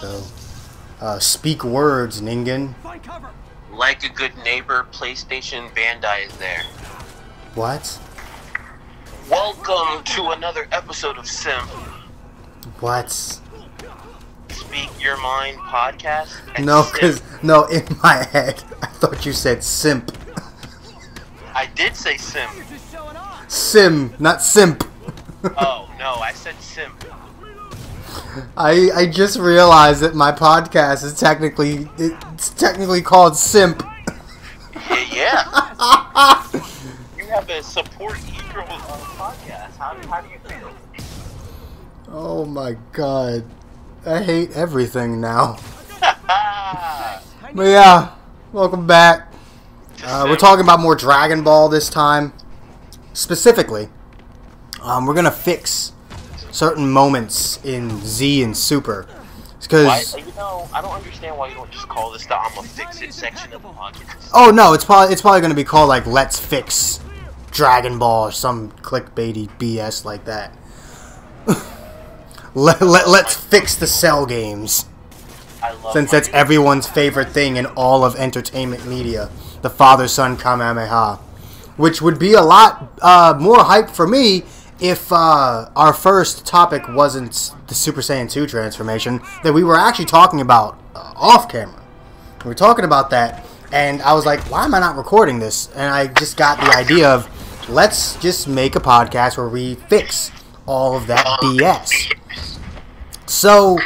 So, speak words, Ningen. Like a good neighbor, PlayStation Bandai is there. What? Welcome to another episode of SYM. What? Speak Your Mind podcast. No, no, in my head, I thought you said simp. I did say SYM. Sim, not simp. Oh, no, I said SYM. I just realized that my podcast is technically called Simp. Yeah. You have a support Hebrew podcast. How do you feel? Oh my god. I hate everything now. But yeah, welcome back. We're talking about more Dragon Ball this time. Specifically, we're gonna fix certain moments in Z and Super. Because I don't understand why you don't just call this the I'ma Fix It section of the podcast. Oh no, it's probably gonna be called like Let's Fix Dragon Ball or some clickbaity BS like that. Let's fix the Cell games. Since that's everyone's favorite thing in all of entertainment media, the father-son Kamehameha, which would be a lot more hype for me if our first topic wasn't the Super Saiyan 2 transformation that we were actually talking about off camera. We were talking about that, and I was like, why am I not recording this? And I just got the idea of, let's just make a podcast where we fix all of that BS. So,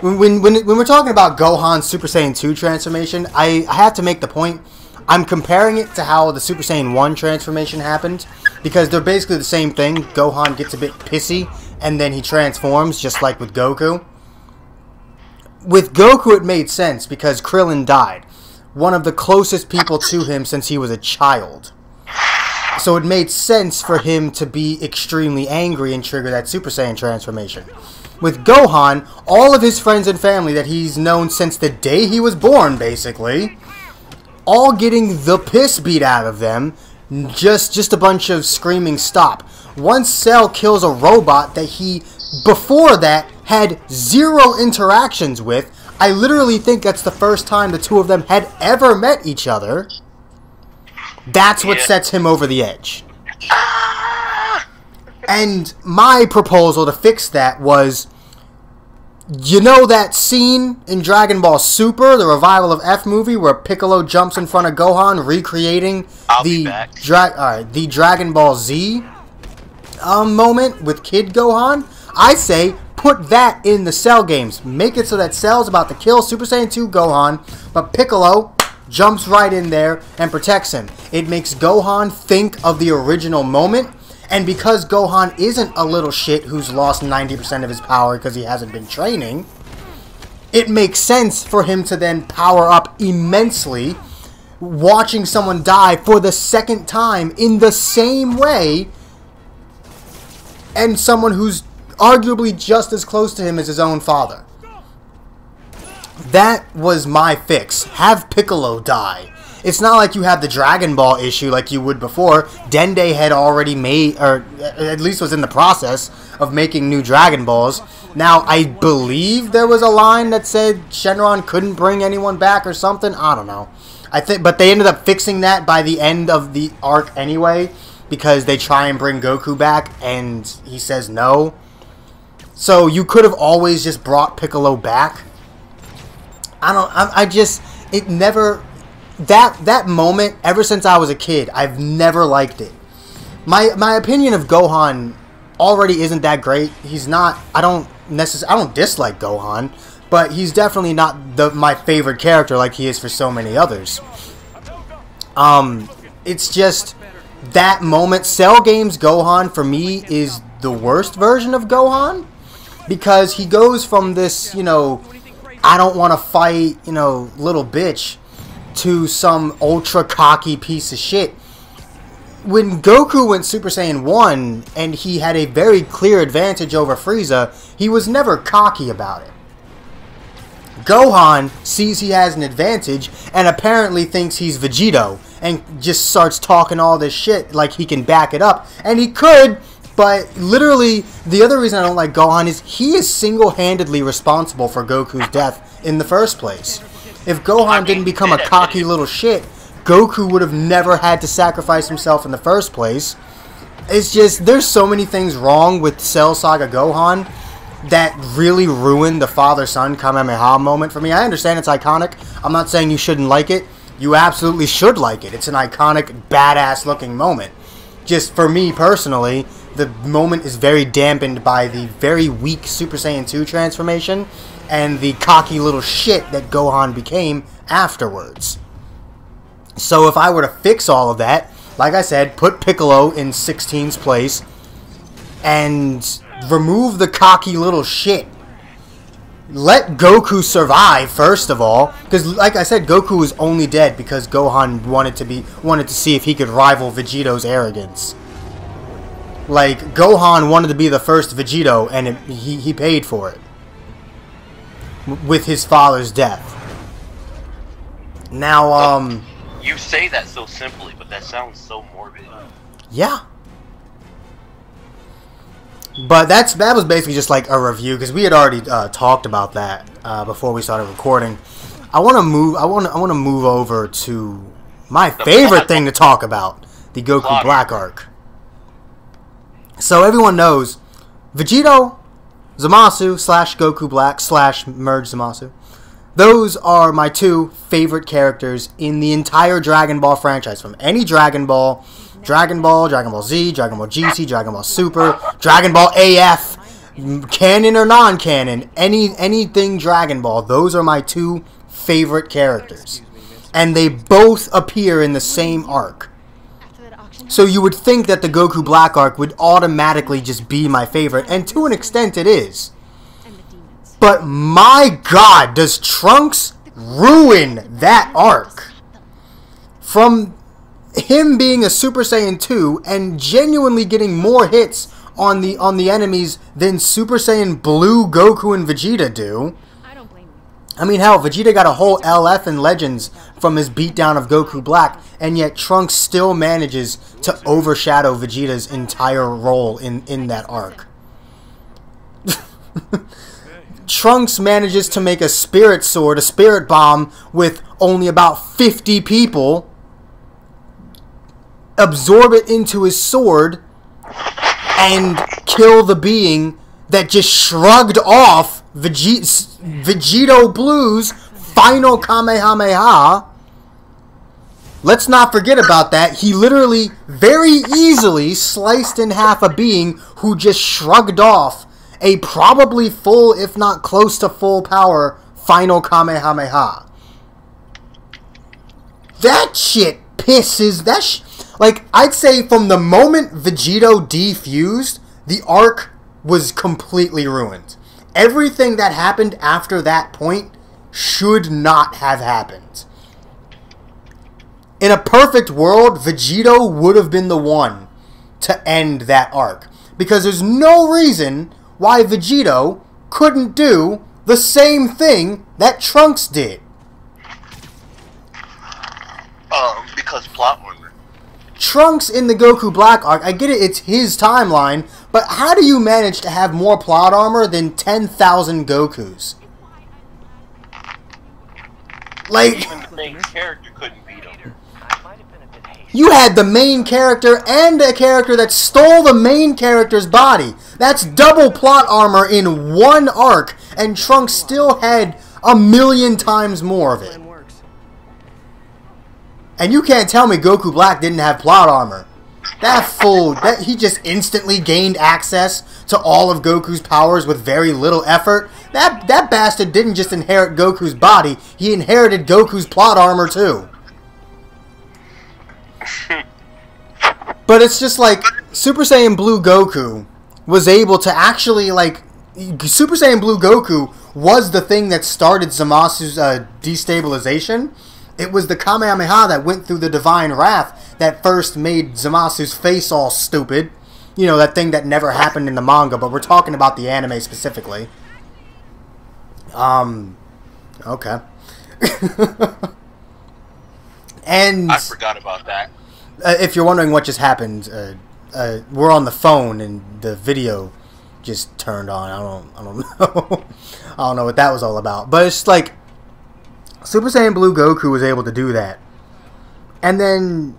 when we're talking about Gohan's Super Saiyan 2 transformation, I have to make the point, I'm comparing it to how the Super Saiyan 1 transformation happened, because they're basically the same thing. Gohan gets a bit pissy, and then he transforms, just like with Goku. With Goku, it made sense, because Krillin died. One of the closest people to him since he was a child. So it made sense for him to be extremely angry and trigger that Super Saiyan transformation. With Gohan, all of his friends and family that he's known since the day he was born, basically, all getting the piss beat out of them, just a bunch of screaming stop. Once Cell kills a robot that he, before that, had zero interactions with, I literally think that's the first time the two of them had ever met each other. That's what sets him over the edge. And my proposal to fix that was, you know that scene in Dragon Ball Super, the Revival of F movie, where Piccolo jumps in front of Gohan, recreating the Dragon Ball Z moment with Kid Gohan? I say, put that in the Cell games. Make it so that Cell's about to kill Super Saiyan 2 Gohan, but Piccolo jumps right in there and protects him. It makes Gohan think of the original moment. And because Gohan isn't a little shit who's lost 90% of his power because he hasn't been training, it makes sense for him to then power up immensely, watching someone die for the second time in the same way, and someone who's arguably just as close to him as his own father. That was my fix. Have Piccolo die. It's not like you have the Dragon Ball issue like you would before. Dende had already made, or at least was in the process of making new Dragon Balls. Now, I believe there was a line that said Shenron couldn't bring anyone back or something. I don't know. But they ended up fixing that by the end of the arc anyway, because they try and bring Goku back, and he says no. So you could have always just brought Piccolo back. It never... That moment, ever since I was a kid, I've never liked it. My opinion of Gohan already isn't that great. He's not... I don't dislike Gohan, but he's definitely not my favorite character like he is for so many others. It's just that moment. Cell Games Gohan, for me, is the worst version of Gohan, because he goes from this, I don't want to fight, little bitch, to some ultra cocky piece of shit. When Goku went Super Saiyan 1 and he had a very clear advantage over Frieza, he was never cocky about it. Gohan sees he has an advantage and apparently thinks he's Vegito and just starts talking all this shit like he can back it up. And he could But literally, the other reason I don't like Gohan is he is single-handedly responsible for Goku's death in the first place. If Gohan didn't become a cocky little shit, Goku would have never had to sacrifice himself in the first place. It's just, there's so many things wrong with Cell Saga Gohan that really ruined the father-son Kamehameha moment for me. I understand it's iconic. I'm not saying you shouldn't like it. You absolutely should like it. It's an iconic, badass-looking moment. Just for me personally, the moment is very dampened by the very weak Super Saiyan 2 transformation and the cocky little shit that Gohan became afterwards. So if I were to fix all of that, like I said, put Piccolo in 16's place and remove the cocky little shit. Let Goku survive, first of all, because like I said, Goku was only dead because Gohan wanted to see if he could rival Vegito's arrogance. Like, Gohan wanted to be the first Vegito, and he paid for it with his father's death. Now, you say that so simply, but that sounds so morbid. Yeah. But that was basically just like a review, because we had already talked about that before we started recording. I want to move over to my favorite thing to talk about, the Goku Black arc. So everyone knows Vegito, Zamasu / Goku Black / Merge Zamasu. Those are my two favorite characters in the entire Dragon Ball franchise. From any Dragon Ball, Dragon Ball Z, Dragon Ball GT, Dragon Ball Super, Dragon Ball AF, canon or non-canon, anything Dragon Ball. Those are my two favorite characters. And they both appear in the same arc. So you would think that the Goku Black arc would automatically just be my favorite, and to an extent it is. But my god, does Trunks ruin that arc. From him being a Super Saiyan 2 and genuinely getting more hits on the enemies than Super Saiyan Blue Goku and Vegeta do. I mean, hell, Vegeta got a whole LF in Legends from his beatdown of Goku Black, and yet Trunks still manages to overshadow Vegeta's entire role in that arc. Trunks manages to make a spirit sword, a spirit bomb, with only about 50 people, absorb it into his sword, and kill the being that just shrugged off Vegito Blue's final Kamehameha. Let's not forget about that. He literally very easily sliced in half a being who just shrugged off a probably full, if not close to full power, final Kamehameha. That shit pisses... like, I'd say from the moment Vegito defused, the arc was completely ruined. Everything that happened after that point should not have happened. In a perfect world, Vegito would have been the one to end that arc. Because there's no reason why Vegito couldn't do the same thing that Trunks did. Because plot armor. Trunks in the Goku Black arc, I get it, it's his timeline, but how do you manage to have more plot armor than 10,000 Gokus? Like, even the main character couldn't beat him. You had the main character and a character that stole the main character's body. That's double plot armor in one arc, and Trunks still had 1,000,000 times more of it. And you can't tell me Goku Black didn't have plot armor. That fool, he just instantly gained access to all of Goku's powers with very little effort. That bastard didn't just inherit Goku's body, he inherited Goku's plot armor too. But it's just like, Super Saiyan Blue Goku was able to actually, like, Super Saiyan Blue Goku was the thing that started Zamasu's destabilization. It was the Kamehameha that went through the Divine Wrath that first made Zamasu's face all stupid. You know, that thing that never happened in the manga, but we're talking about the anime specifically. Okay. And I forgot about that. if you're wondering what just happened, we're on the phone and the video just turned on. I don't know. I don't know what that was all about. But it's like Super Saiyan Blue Goku was able to do that. And then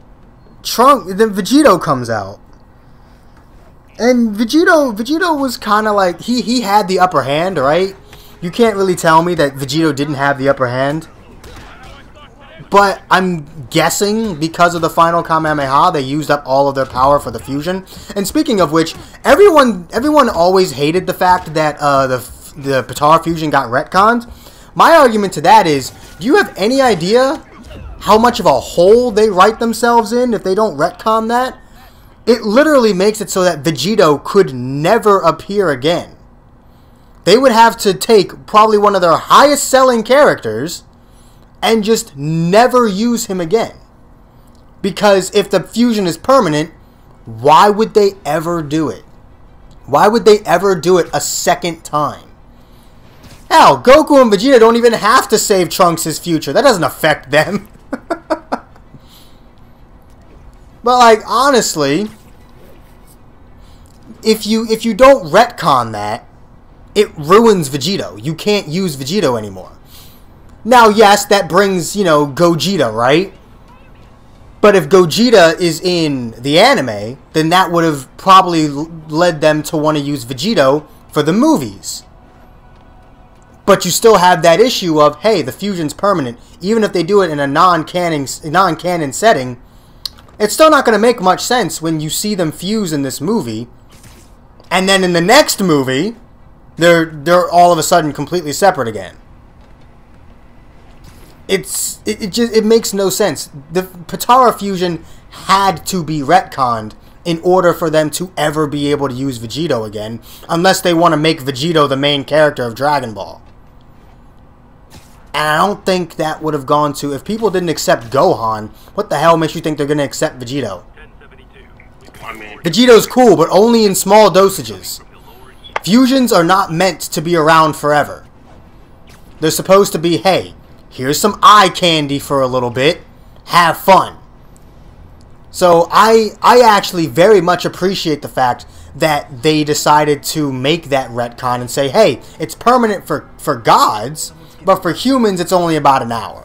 Vegito comes out. And Vegito was kind of like, he had the upper hand, right? You can't really tell me that Vegito didn't have the upper hand. But I'm guessing because of the final Kamehameha, they used up all of their power for the fusion. And speaking of which, everyone always hated the fact that the Potara fusion got retconned. My argument to that is, do you have any idea how much of a hole they write themselves in if they don't retcon that? It literally makes it so that Vegito could never appear again. They would have to take probably one of their highest selling characters and just never use him again. Because if the fusion is permanent, why would they ever do it? Why would they ever do it a second time? Hell, Goku and Vegeta don't even have to save Trunks' future. That doesn't affect them. But like, honestly, if you don't retcon that, it ruins Vegito. You can't use Vegito anymore. Now, yes, that brings, Gogeta, right? But if Gogeta is in the anime, then that would have probably led them to want to use Vegito for the movies. But you still have that issue of, hey, the fusion's permanent. Even if they do it in a non-canon setting, it's still not going to make much sense when you see them fuse in this movie. And then in the next movie, they're all of a sudden completely separate again. It makes no sense. The Potara fusion had to be retconned in order for them to ever be able to use Vegito again, unless they want to make Vegito the main character of Dragon Ball. And I don't think that would have gone to... If people didn't accept Gohan, what the hell makes you think they're going to accept Vegito? Vegito's cool, but only in small dosages. Fusions are not meant to be around forever. They're supposed to be, hey, here's some eye candy for a little bit. Have fun. So I actually very much appreciate the fact that they decided to make that retcon and say, hey, it's permanent for gods, but for humans it's only about an hour.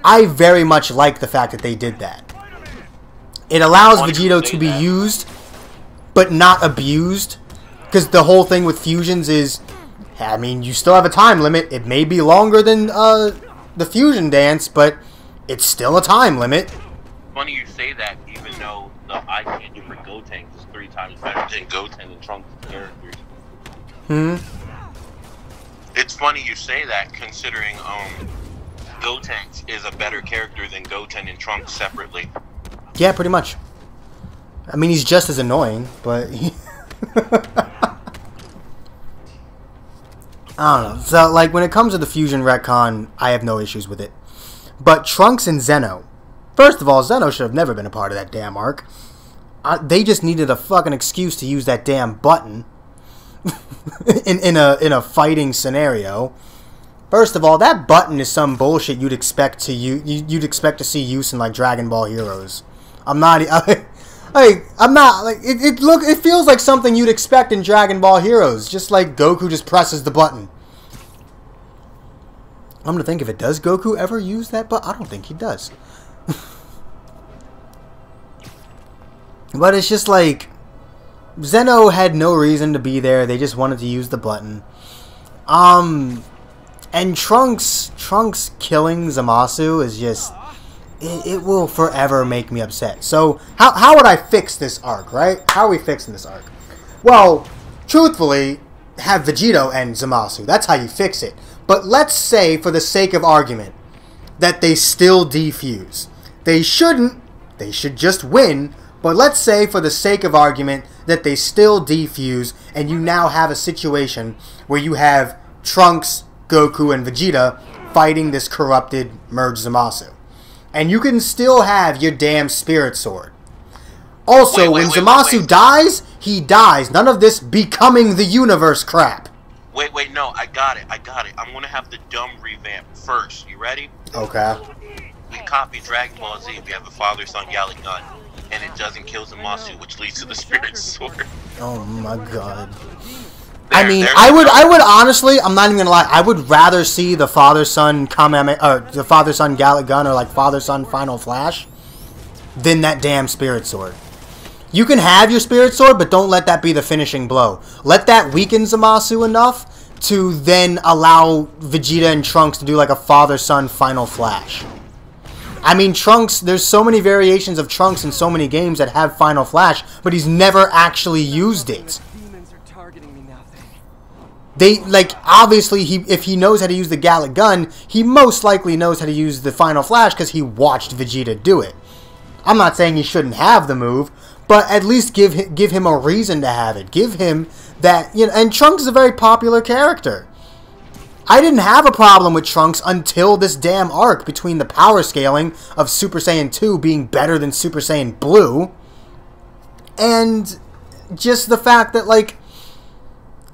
I very much like the fact that they did that. It allows Vegito to be used, but not abused. Because the whole thing with fusions is, I mean, you still have a time limit. It may be longer than the fusion dance, but it's still a time limit. Funny you say that, even though the eye candy for Gotenks is 3 times better than Goten and Trunks' characters. It's funny you say that, considering Gotenks is a better character than Goten and Trunks separately. Yeah, pretty much. I mean, he's just as annoying, but... I don't know. So, like, when it comes to the fusion retcon, I have no issues with it. But Trunks and Zeno. First of all, Zeno should have never been a part of that damn arc. They just needed a fucking excuse to use that damn button in a fighting scenario. First of all, that button is some bullshit you'd expect to see use in like Dragon Ball Heroes. It feels like something you'd expect in Dragon Ball Heroes, just like Goku just presses the button. I'm gonna think if it does Goku ever use that button? I don't think he does. But it's just like Zeno had no reason to be there. They just wanted to use the button. And Trunks killing Zamasu is just... It will forever make me upset. So, how would I fix this arc, right? How are we fixing this arc? Well, truthfully, have Vegito and Zamasu. That's how you fix it. But let's say, for the sake of argument, that they still defuse. They shouldn't. They should just win. But let's say, for the sake of argument, that they still defuse, and you now have a situation where you have Trunks, Goku, and Vegeta fighting this corrupted merged Zamasu. And you can still have your damn Spirit Sword. Also, when Zamasu dies, he dies. None of this becoming the universe crap. Wait, no, I got it. I'm gonna have the dumb revamp first. You ready? Okay. We copy Dragon Ball Z. We have a father-son yelling gun. and it doesn't kill Zamasu, which leads to the Spirit Sword. Oh my god. I mean, I would honestly, I'm not even gonna lie, I would rather see the father-son or the father-son Gallic Gun, or like father-son Final Flash, than that damn Spirit Sword. You can have your Spirit Sword, but don't let that be the finishing blow. Let that weaken Zamasu enough to then allow Vegeta and Trunks to do like a father-son Final Flash. I mean, Trunks, there's so many variations of Trunks in so many games that have Final Flash, but he's never actually used it. Obviously, if he knows how to use the Gallic Gun, he most likely knows how to use the Final Flash because he watched Vegeta do it. I'm not saying he shouldn't have the move, but at least give him a reason to have it. Give him that, and Trunks is a very popular character. I didn't have a problem with Trunks until this damn arc between the power scaling of Super Saiyan 2 being better than Super Saiyan Blue, and just the fact that, like,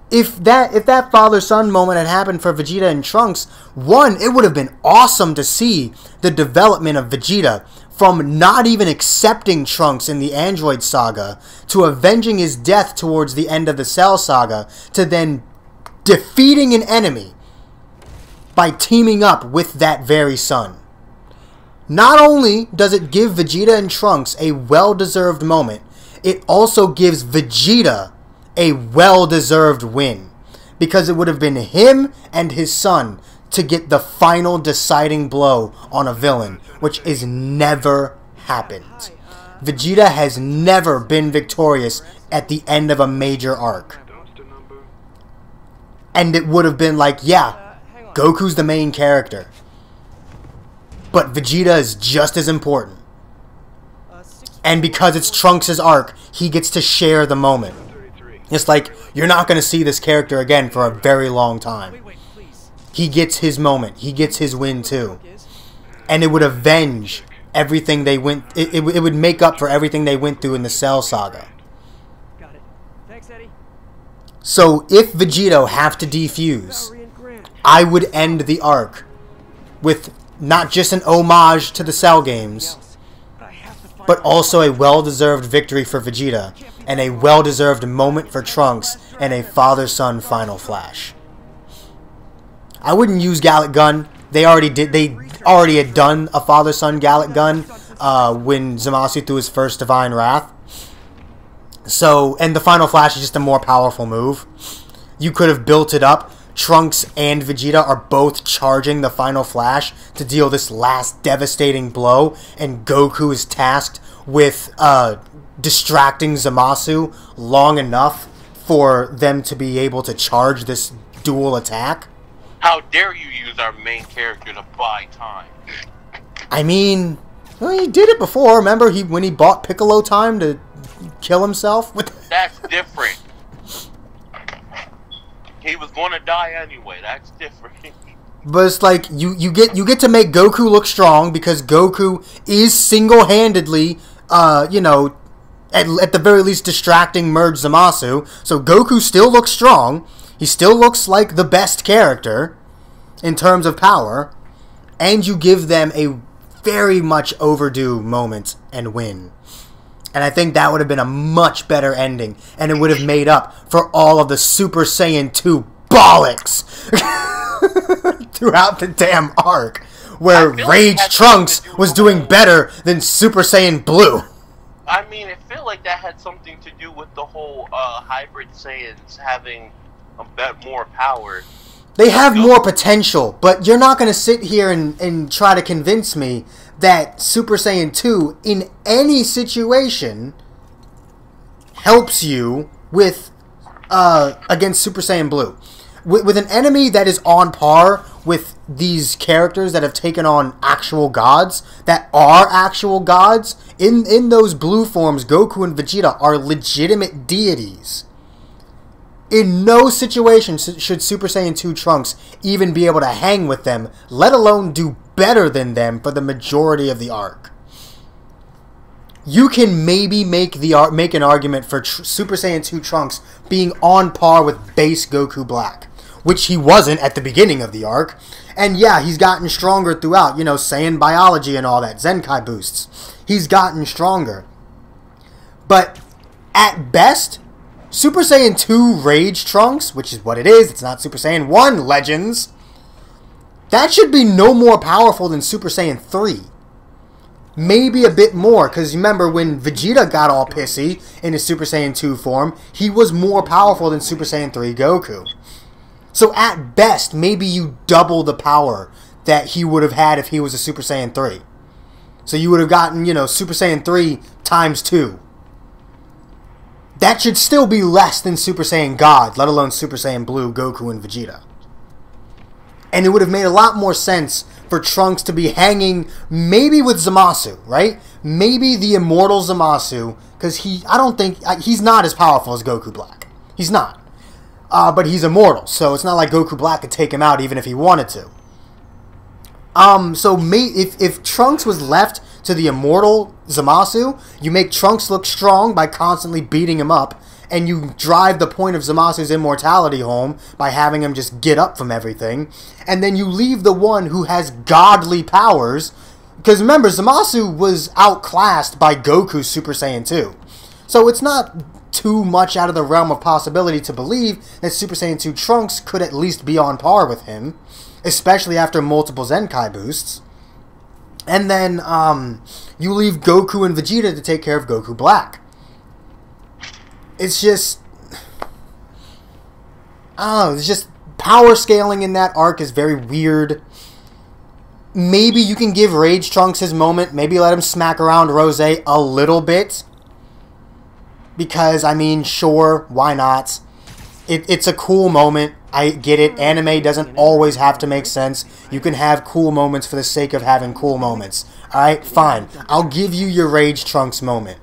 if that father-son moment had happened for Vegeta and Trunks, one, it would have been awesome to see the development of Vegeta from not even accepting Trunks in the Android Saga to avenging his death towards the end of the Cell Saga to then defeating an enemy by teaming up with that very son. Not only does it give Vegeta and Trunks a well-deserved moment, it also gives Vegeta a well-deserved win, because it would have been him and his son to get the final deciding blow on a villain, which is never happened. Vegeta has never been victorious at the end of a major arc. And it would have been like, yeah, Goku's the main character, but Vegeta is just as important. And because it's Trunks' arc, he gets to share the moment. It's like, you're not going to see this character again for a very long time. He gets his moment. He gets his win too. And it would avenge everything they went... It would make up for everything they went through in the Cell Saga. So, if Vegito have to defuse, I would end the arc with not just an homage to the Cell games, but also a well-deserved victory for Vegeta, and a well-deserved moment for Trunks, and a father-son Final Flash. I wouldn't use Gallic Gun. They already had done a father-son Gallic Gun when Zamasu threw his first Divine Wrath. So, and the Final Flash is just a more powerful move. You could have built it up. Trunks and Vegeta are both charging the Final Flash to deal this last devastating blow, and Goku is tasked with distracting Zamasu long enough for them to be able to charge this dual attack. How dare you use our main character to buy time? I mean, well, he did it before. Remember when he bought Piccolo time to kill himself? That's different. He was going to die anyway. That's different. But it's like you get to make Goku look strong, because Goku is single-handedly, at the very least distracting Merge Zamasu. So Goku still looks strong. He still looks like the best character in terms of power, and you give them a very much overdue moment and win. And I think that would have been a much better ending, and it would have made up for all of the Super Saiyan 2 bollocks throughout the damn arc, where Rage Trunks was doing better than Super Saiyan Blue. I mean, it felt like that had something to do with the whole hybrid Saiyans having a bit more power. They have more potential, but you're not going to sit here and try to convince me that Super Saiyan 2, in any situation, helps you with against Super Saiyan Blue. With an enemy that is on par with these characters that have taken on actual gods, that are actual gods, in those blue forms, Goku and Vegeta are legitimate deities. In no situation should Super Saiyan 2 Trunks even be able to hang with them, let alone do better than them for the majority of the arc. You can maybe make an argument for Super Saiyan 2 Trunks being on par with base Goku Black, which he wasn't at the beginning of the arc. And yeah, he's gotten stronger throughout, Saiyan biology and all that, Zenkai boosts. He's gotten stronger. But at best, Super Saiyan 2 Rage Trunks, which is what it is, it's not Super Saiyan 1 Legends, that should be no more powerful than Super Saiyan 3. Maybe a bit more, because remember when Vegeta got all pissy in his Super Saiyan 2 form, he was more powerful than Super Saiyan 3 Goku. So at best, maybe you double the power that he would have had if he was a Super Saiyan 3. So you would have gotten, you know, Super Saiyan 3 times 2. That should still be less than Super Saiyan God, let alone Super Saiyan Blue, Goku, and Vegeta. And it would have made a lot more sense for Trunks to be hanging maybe with Zamasu, right? Maybe the immortal Zamasu, because he's not as powerful as Goku Black. He's not. But he's immortal, so it's not like Goku Black could take him out even if he wanted to. So if Trunks was left to the immortal Zamasu, you make Trunks look strong by constantly beating him up, and you drive the point of Zamasu's immortality home by having him just get up from everything, and then you leave the one who has godly powers, because remember, Zamasu was outclassed by Goku's Super Saiyan 2. So it's not too much out of the realm of possibility to believe that Super Saiyan 2 Trunks could at least be on par with him, especially after multiple Zenkai boosts. And then you leave Goku and Vegeta to take care of Goku Black. It's just, I don't know, it's just power scaling in that arc is very weird. Maybe you can give Rage Trunks his moment. Maybe let him smack around Rose a little bit. Because, I mean, sure, why not? It's a cool moment. I get it. Anime doesn't always have to make sense. You can have cool moments for the sake of having cool moments. Alright, fine. I'll give you your Rage Trunks moment.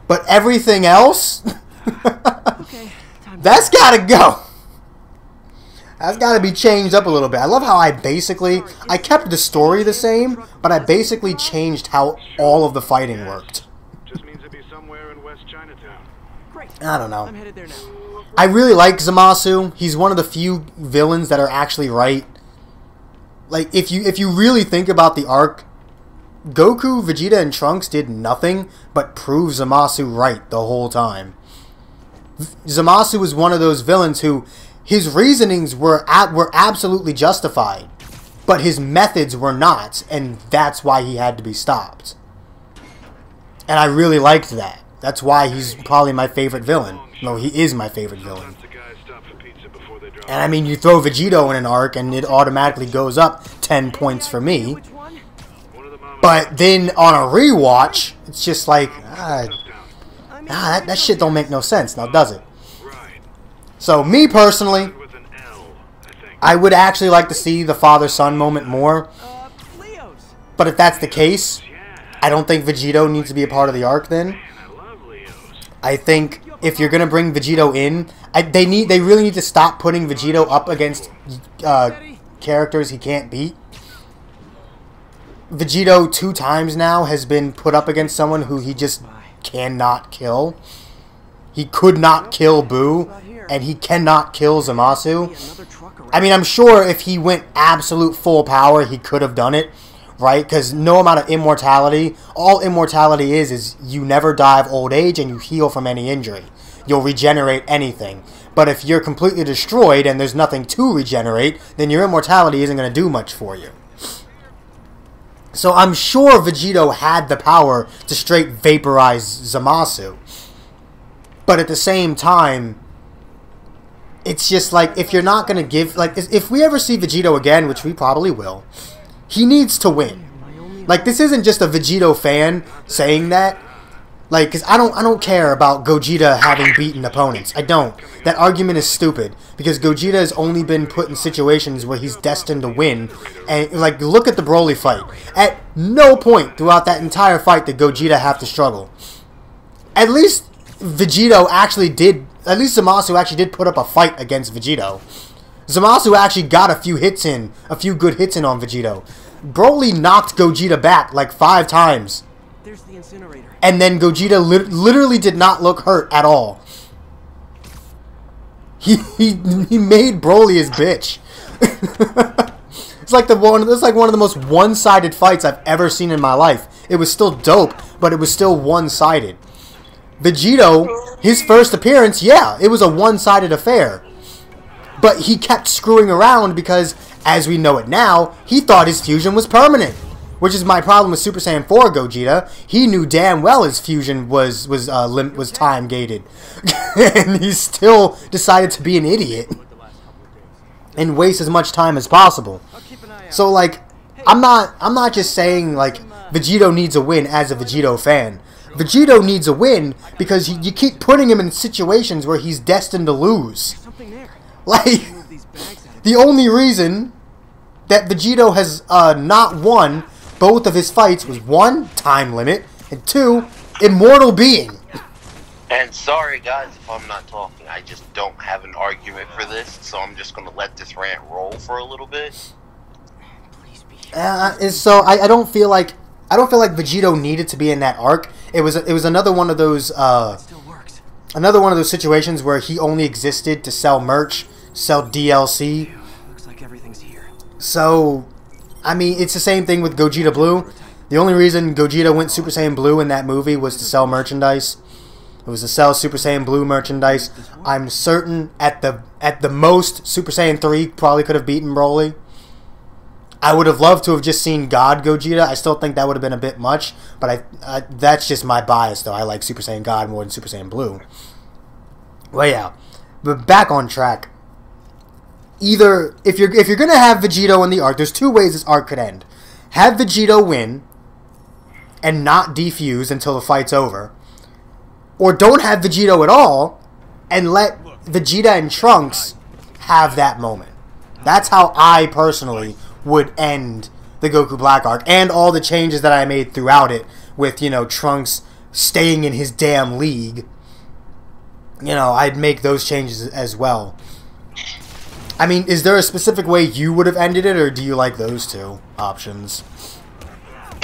But everything else, that's got to go. That's got to be changed up a little bit. I love how I kept the story the same, but I basically changed how all of the fighting worked. I don't know. I really like Zamasu. He's one of the few villains that are actually right. Like, if you really think about the arc, Goku, Vegeta, and Trunks did nothing but prove Zamasu right the whole time. Zamasu was one of those villains who his reasonings were absolutely justified, but his methods were not, and that's why he had to be stopped. And I really liked that. That's why he's probably my favorite villain. No, he is my favorite villain. And I mean, you throw Vegito in an arc and it automatically goes up 10 points for me. But then on a rewatch, it's just like, that shit don't make no sense now, does it? So me personally, I would actually like to see the father-son moment more. But if that's the case, I don't think Vegito needs to be a part of the arc then. I think if you're gonna bring Vegito in, they really need to stop putting Vegito up against characters he can't beat. Vegito 2 times now has been put up against someone who he just cannot kill. He could not kill Boo, and he cannot kill Zamasu. I mean, I'm sure if he went absolute full power, he could have done it, right? Because no amount of immortality, all immortality is you never die of old age and you heal from any injury. You'll regenerate anything. But if you're completely destroyed and there's nothing to regenerate, then your immortality isn't going to do much for you. So I'm sure Vegito had the power to straight vaporize Zamasu. But at the same time, it's just like, if you're not going to give, like, if we ever see Vegito again, which we probably will, he needs to win. Like, this isn't just a Vegito fan saying that. Like, because I don't care about Gogeta having beaten opponents. I don't. That argument is stupid. Because Gogeta has only been put in situations where he's destined to win. And, like, look at the Broly fight. At no point throughout that entire fight did Gogeta have to struggle. At least Vegito actually did... At least Zamasu actually did put up a fight against Vegito. Zamasu actually got a few hits in. A few good hits in on Vegito. Broly knocked Gogeta back like 5 times. There's the incinerator. And then Gogeta literally did not look hurt at all. He made Broly his bitch. It's like one of the most one-sided fights I've ever seen in my life. It was still dope, but it was still one-sided. Vegito, his first appearance, yeah, it was a one-sided affair. But he kept screwing around because, as we know it now, he thought his fusion was permanent. Which is my problem with Super Saiyan 4 Gogeta. He knew damn well his fusion was time gated. And he still decided to be an idiot. And waste as much time as possible. So, like, I'm not just saying, like, Vegito needs a win as a Vegito fan. Vegito needs a win because you keep putting him in situations where he's destined to lose. Like, the only reason that Vegito has not won both of his fights was 1, time limit, and 2, immortal being. And sorry guys if I'm not talking, I just don't have an argument for this, so I'm just going to let this rant roll for a little bit. So I don't feel like Vegito needed to be in that arc. It was another one of those situations where he only existed to sell merch, sell DLC. Looks like everything's here. So, I mean, it's the same thing with Gogeta Blue. The only reason Gogeta went Super Saiyan Blue in that movie was to sell merchandise. It was to sell Super Saiyan Blue merchandise. I'm certain at the most Super Saiyan 3 probably could have beaten Broly. I would have loved to have just seen God Gogeta. I still think that would have been a bit much, but that's just my bias though. I like Super Saiyan God more than Super Saiyan Blue. Well, yeah. But back on track. Either if you're gonna have Vegito in the arc, there's two ways this arc could end. Have Vegito win and not defuse until the fight's over. Or don't have Vegito at all and let Vegeta and Trunks have that moment. That's how I personally would end the Goku Black arc, and all the changes that I made throughout it with, you know, Trunks staying in his damn league. You know, I'd make those changes as well. I mean, is there a specific way you would have ended it, or do you like those two options?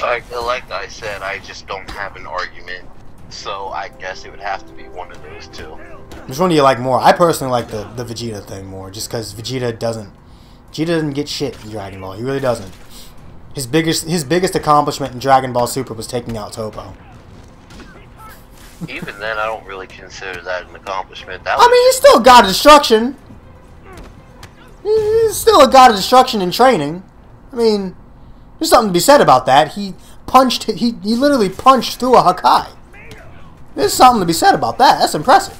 Like I said, I just don't have an argument, so I guess it would have to be one of those two. Which one do you like more? I personally like the Vegeta thing more, just because Vegeta doesn't get shit in Dragon Ball. He really doesn't. His biggest accomplishment in Dragon Ball Super was taking out Toppo. Even then, I don't really consider that an accomplishment. I mean, he's still a god of destruction. He's still a god of destruction in training. I mean, there's something to be said about that. He literally punched through a Hakai. There's something to be said about that. That's impressive.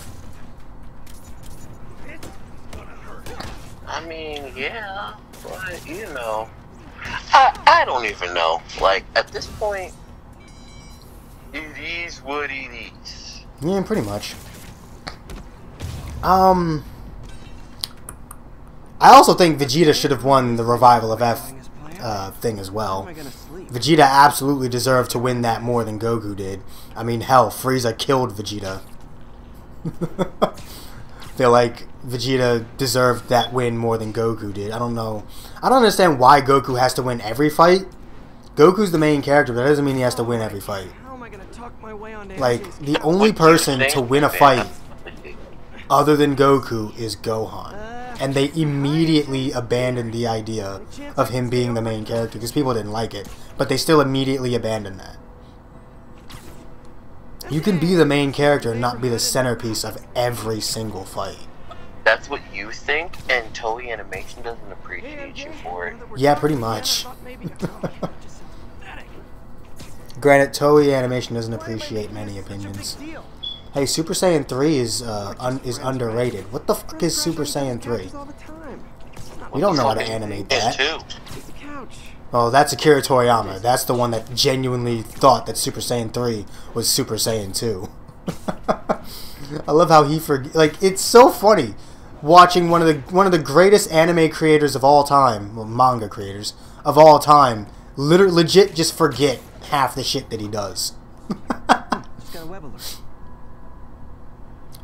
I mean, yeah, but, you know, I don't even know. Like, at this point, it is what it is. Yeah, pretty much. I also think Vegeta should have won the Revival of F thing as well. Vegeta absolutely deserved to win that more than Goku did. I mean, hell, Frieza killed Vegeta. Feel like Vegeta deserved that win more than Goku did. I don't know. I don't understand why Goku has to win every fight. Goku's the main character, but that doesn't mean he has to win every fight. Like, the only person to win a fight other than Goku is Gohan. And they immediately abandoned the idea of him being the main character because people didn't like it. But they still immediately abandoned that. You can be the main character and not be the centerpiece of every single fight. That's what you think, and Toei Animation doesn't appreciate you for it. Yeah, pretty much. Granted, Toei Animation doesn't appreciate many opinions. Hey, Super Saiyan 3 is underrated. What the fuck is Super Saiyan 3? You don't know how to animate that. Oh, that's Akira Toriyama. That's the one that genuinely thought that Super Saiyan 3 was Super Saiyan 2. I love how he like, it's so funny watching one of the greatest anime creators of all time, well, manga creators of all time, legit just forget half the shit that he does.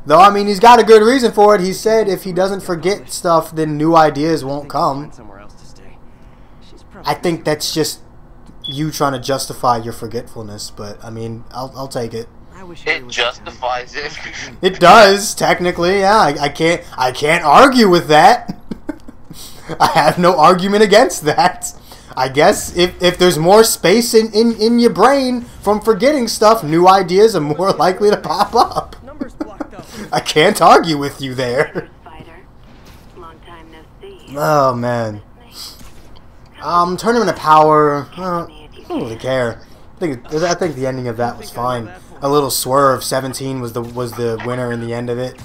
Though, I mean, he's got a good reason for it. He said if he doesn't forget stuff, then new ideas won't come. I think that's just you trying to justify your forgetfulness, but, I mean, I'll take it. It justifies it. It does, technically, yeah. I can't argue with that. I have no argument against that. I guess if there's more space in your brain from forgetting stuff, new ideas are more likely to pop up. I can't argue with you there. Oh, man. Tournament of Power, I don't really care. I think the ending of that was fine. A little swerve. 17 was the winner in the end of it.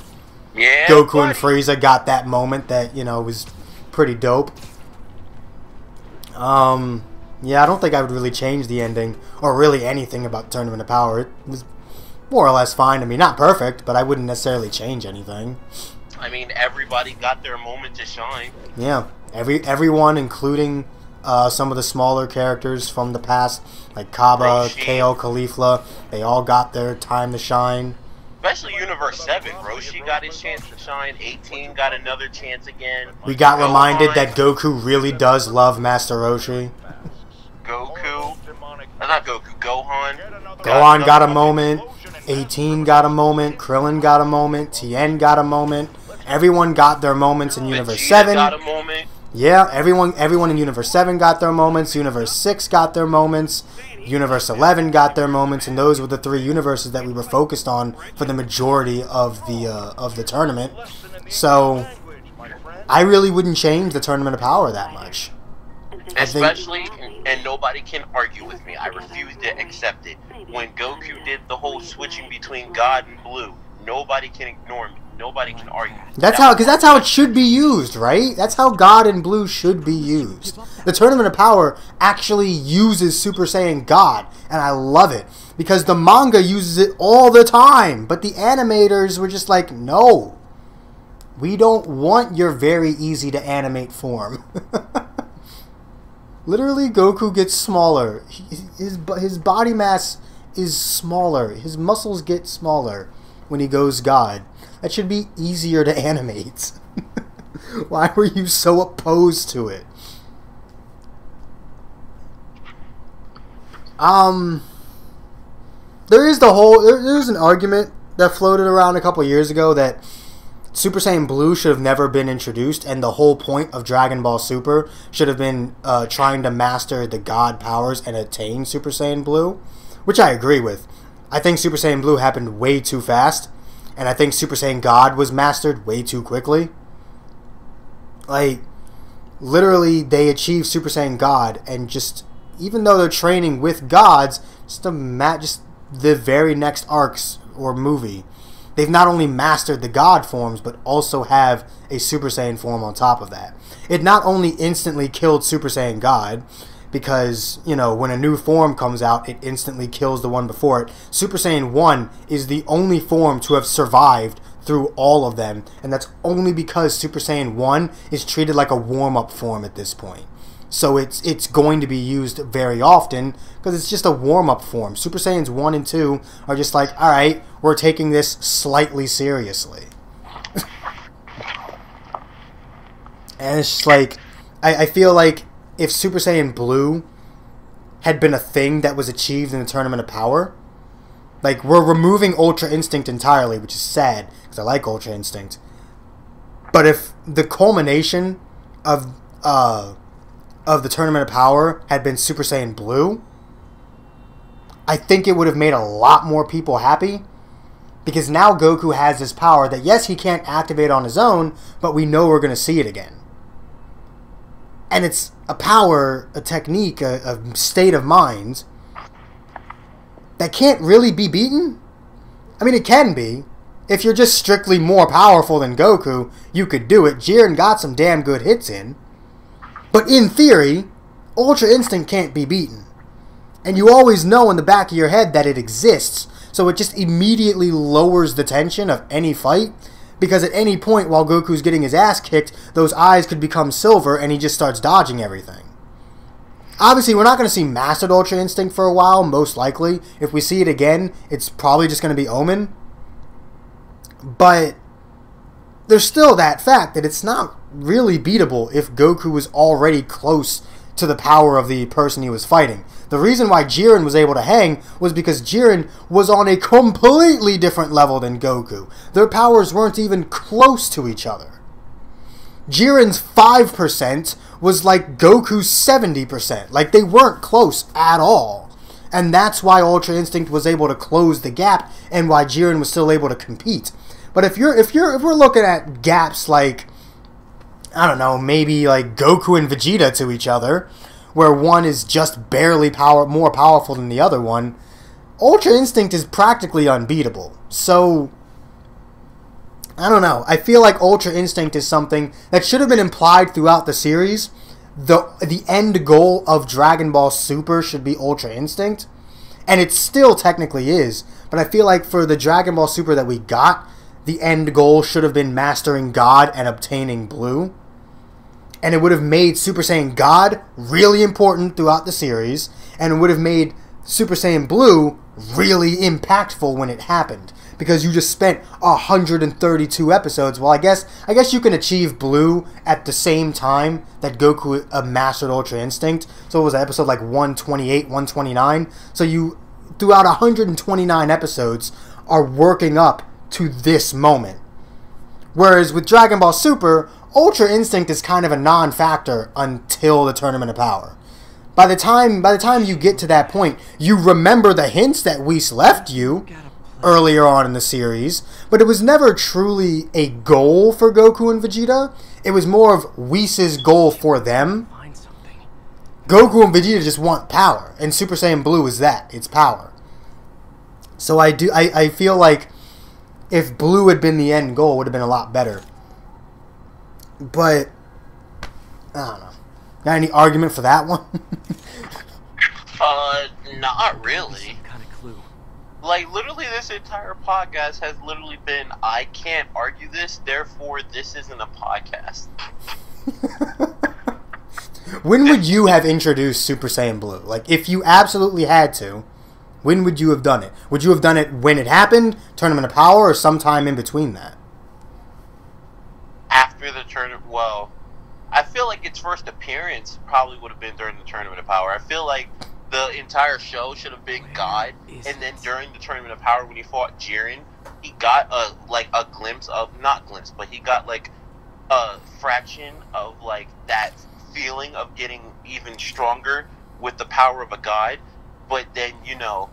Yeah. Goku and Frieza got that moment that, you know, was pretty dope. Yeah, I don't think I would really change the ending or really anything about Tournament of Power. It was more or less fine to me. Not perfect, but I wouldn't necessarily change anything. I mean, everybody got their moment to shine. Yeah, everyone, including some of the smaller characters from the past, like Kaba, Kale, Caulifla, they all got their time to shine. Especially Universe 7. Roshi got his chance to shine. 18 got another chance again. We got reminded that Goku really does love Master Roshi. Goku. Not Goku. Gohan. Gohan got a moment. 18 got a moment. Krillin got a moment. Tien got a moment. Everyone got their moments in Universe 7. Got a moment. Yeah, everyone in Universe 7 got their moments. Universe 6 got their moments. Universe 11 got their moments, and those were the 3 universes that we were focused on for the majority of the tournament. So, I really wouldn't change the Tournament of Power that much. Especially, and nobody can argue with me, I refuse to accept it. When Goku did the whole switching between God and Blue, nobody can ignore me. Nobody can argue. That's how it should be used, right? That's how God and Blue should be used. The Tournament of Power actually uses Super Saiyan God, and I love it because the manga uses it all the time, but the animators were just like, "No. We don't want your very easy to animate form." Literally, Goku gets smaller. His body mass is smaller. His muscles get smaller when he goes God. That should be easier to animate. Why were you so opposed to it? There's an argument that floated around a couple years ago that Super Saiyan Blue should have never been introduced, and the whole point of Dragon Ball Super should have been trying to master the God powers and attain Super Saiyan Blue, which I agree with. I think Super Saiyan Blue happened way too fast, and I think Super Saiyan God was mastered way too quickly. Like, literally, they achieved Super Saiyan God, and just, even though they're training with gods, just the very next arcs or movie, they've not only mastered the God forms, but also have a Super Saiyan form on top of that. It not only instantly killed Super Saiyan God, because, you know, when a new form comes out, it instantly kills the one before it. Super Saiyan 1 is the only form to have survived through all of them, and that's only because Super Saiyan 1 is treated like a warm-up form at this point. So it's going to be used very often, because it's just a warm-up form. Super Saiyans 1 and 2 are just like, alright, we're taking this slightly seriously. And it's just like, I feel like if Super Saiyan Blue had been a thing that was achieved in the Tournament of Power, like, we're removing Ultra Instinct entirely, which is sad, because I like Ultra Instinct. But if the culmination of the Tournament of Power had been Super Saiyan Blue, I think it would have made a lot more people happy, because now Goku has this power that, yes, he can't activate on his own, but we know we're going to see it again. And it's a power, a technique, a state of mind that can't really be beaten. I mean, it can be. If you're just strictly more powerful than Goku, you could do it. Jiren got some damn good hits in. But in theory, Ultra Instinct can't be beaten. And you always know in the back of your head that it exists, so it just immediately lowers the tension of any fight, because at any point while Goku's getting his ass kicked, those eyes could become silver and he just starts dodging everything. Obviously, we're not going to see Mastered Ultra Instinct for a while, most likely. If we see it again, it's probably just going to be Omen. But there's still that fact that it's not really beatable if Goku was already close to the power of the person he was fighting. The reason why Jiren was able to hang was because Jiren was on a completely different level than Goku. Their powers weren't even close to each other. Jiren's 5% was like Goku's 70%. Like, they weren't close at all. And that's why Ultra Instinct was able to close the gap and why Jiren was still able to compete. But if we're looking at gaps like, I don't know, maybe like Goku and Vegeta to each other, where one is just barely more powerful than the other one, Ultra Instinct is practically unbeatable. So, I don't know. I feel like Ultra Instinct is something that should have been implied throughout the series. The end goal of Dragon Ball Super should be Ultra Instinct, and it still technically is, but I feel like for the Dragon Ball Super that we got, the end goal should have been mastering God and obtaining Blue. And it would have made Super Saiyan God really important throughout the series, and it would have made Super Saiyan Blue really impactful when it happened, because you just spent 132 episodes. Well, I guess you can achieve Blue at the same time that Goku mastered Ultra Instinct. So it was episode like 128, 129. So you, throughout 129 episodes, are working up to this moment. Whereas with Dragon Ball Super, Ultra Instinct is kind of a non-factor until the Tournament of Power. By the time you get to that point, you remember the hints that Whis left you earlier on in the series, but it was never truly a goal for Goku and Vegeta. It was more of Whis' goal for them. Goku and Vegeta just want power, and Super Saiyan Blue is that. It's power. So I feel like if Blue had been the end goal, it would have been a lot better. But, I don't know. Got any argument for that one? Not really. Like, literally this entire podcast has literally been, I can't argue this, therefore this isn't a podcast. When would you have introduced Super Saiyan Blue? Like, if you absolutely had to, when would you have done it? Would you have done it when it happened, Tournament of Power, or sometime in between that? After the tournament, well, I feel like its first appearance probably would have been during the Tournament of Power. I feel like the entire show should have been God, and then during the Tournament of Power when he fought Jiren, he got a glimpse of, not glimpse, but he got like a fraction of like that feeling of getting even stronger with the power of a God, but then, you know,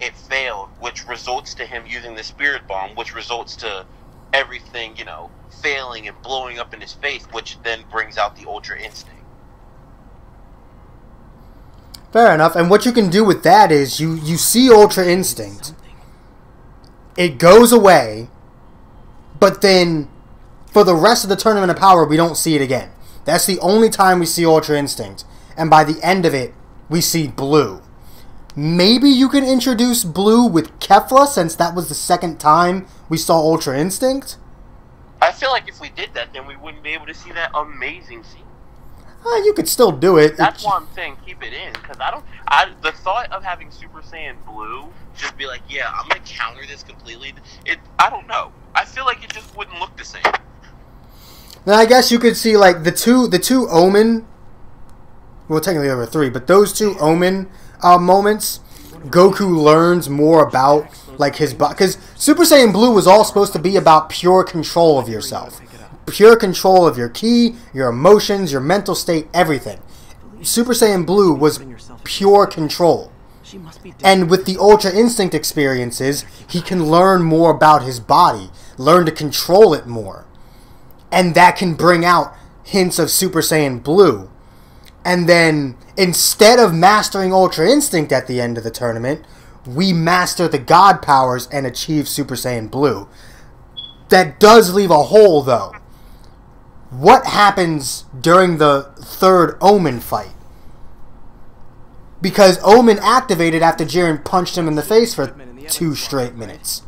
it failed, which results to him using the Spirit Bomb, which results to everything, you know, failing and blowing up in his face, which then brings out the Ultra Instinct. Fair enough. And what you can do with that is you see Ultra Instinct. It goes away, but then for the rest of the Tournament of Power, we don't see it again. That's the only time we see Ultra Instinct. And by the end of it, we see Blue. Maybe you can introduce Blue with Kefla, since that was the second time we saw Ultra Instinct. I feel like if we did that, then we wouldn't be able to see that amazing scene. You could still do it. That's why I'm saying keep it in, because the thought of having Super Saiyan Blue just be like, yeah, I'm gonna counter this completely. I don't know. I feel like it just wouldn't look the same. Then I guess you could see like the two Omen. Well, technically there were three, but those two Omen moments, Goku learns more about like his body, because Super Saiyan Blue was all supposed to be about pure control of yourself. Pure control of your ki, your emotions, your mental state, everything. Super Saiyan Blue was pure control. And with the Ultra Instinct experiences, he can learn more about his body, learn to control it more. And that can bring out hints of Super Saiyan Blue. And then, instead of mastering Ultra Instinct at the end of the tournament, we master the God powers and achieve Super Saiyan Blue. That does leave a hole, though. What happens during the third Omen fight? Because Omen activated after Jiren punched him in the face for 2 straight minutes.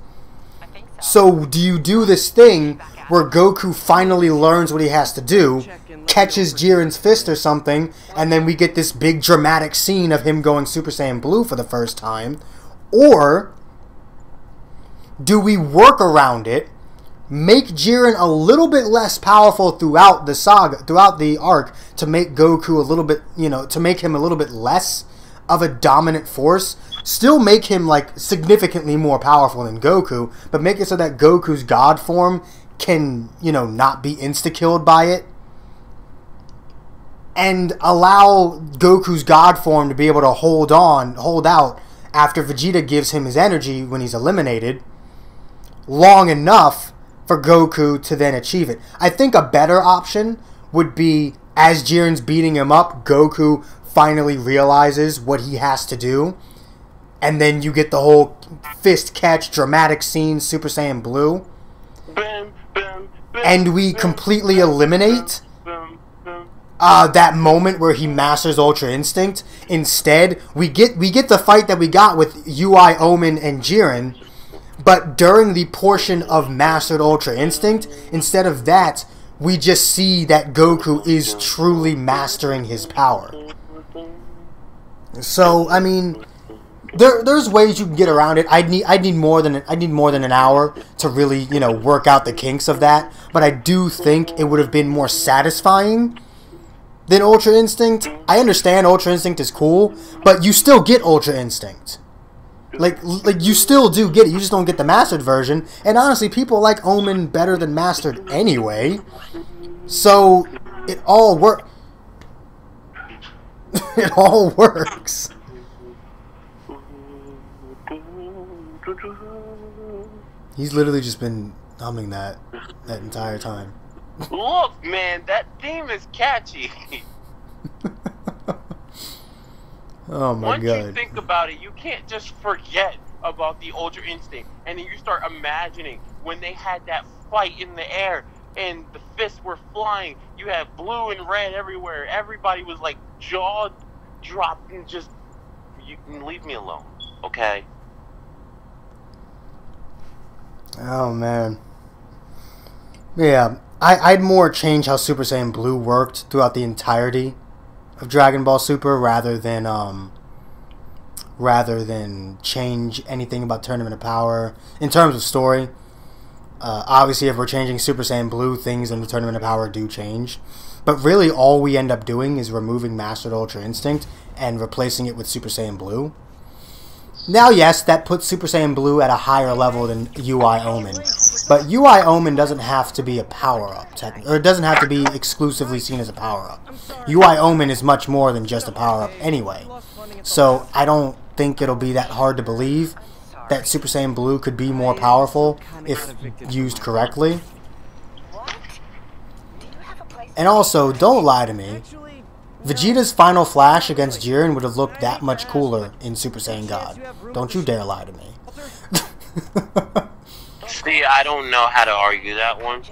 So do you do this thing where Goku finally learns what he has to do, catches Jiren's fist or something, and then we get this big dramatic scene of him going Super Saiyan Blue for the first time? Or do we work around it, make Jiren a little bit less powerful throughout the saga, throughout the arc, to make Goku a little bit, to make him a little bit less of a dominant force, still make him like significantly more powerful than Goku, but make it so that Goku's God form can, not be insta-killed by it, and allow Goku's God form to be able to hold out after Vegeta gives him his energy when he's eliminated, long enough for Goku to then achieve it. I think a better option would be, as Jiren's beating him up, Goku finally realizes what he has to do, and then you get the whole fist catch dramatic scene, Super Saiyan Blue, and we completely eliminate that moment where he masters Ultra Instinct. Instead, we get the fight that we got with UI, Omen, and Jiren, but during the portion of Mastered Ultra Instinct, instead of that, we just see that Goku is truly mastering his power. So, I mean, there's ways you can get around it. I'd need more than an hour to really, work out the kinks of that. But I do think it would have been more satisfying than Ultra Instinct. I understand Ultra Instinct is cool, but you still get Ultra Instinct. Like you still do get it. You just don't get the mastered version. And honestly, people like Omen better than mastered anyway. So it all it all works. He's literally just been humming that entire time. Look, man, that theme is catchy. Oh my God. Once you think about it, you can't just forget about the Ultra Instinct. And then you start imagining when they had that fight in the air and the fists were flying. You had blue and red everywhere. Everybody was like jaw dropping. Just, you leave me alone, okay? Oh man. Yeah, I'd more change how Super Saiyan Blue worked throughout the entirety of Dragon Ball Super rather than change anything about Tournament of Power in terms of story. Obviously, if we're changing Super Saiyan Blue, things in the Tournament of Power do change. But really, all we end up doing is removing Mastered Ultra Instinct and replacing it with Super Saiyan Blue. Now, yes, that puts Super Saiyan Blue at a higher level than UI Omen. But UI Omen doesn't have to be a power-up, or it doesn't have to be exclusively seen as a power-up. UI Omen is much more than just a power-up anyway. So, I don't think it'll be that hard to believe that Super Saiyan Blue could be more powerful if used correctly. And also, don't lie to me. Vegeta's final flash against Jiren would have looked that much cooler in Super Saiyan God. Don't you dare lie to me. See, I don't know how to argue that one.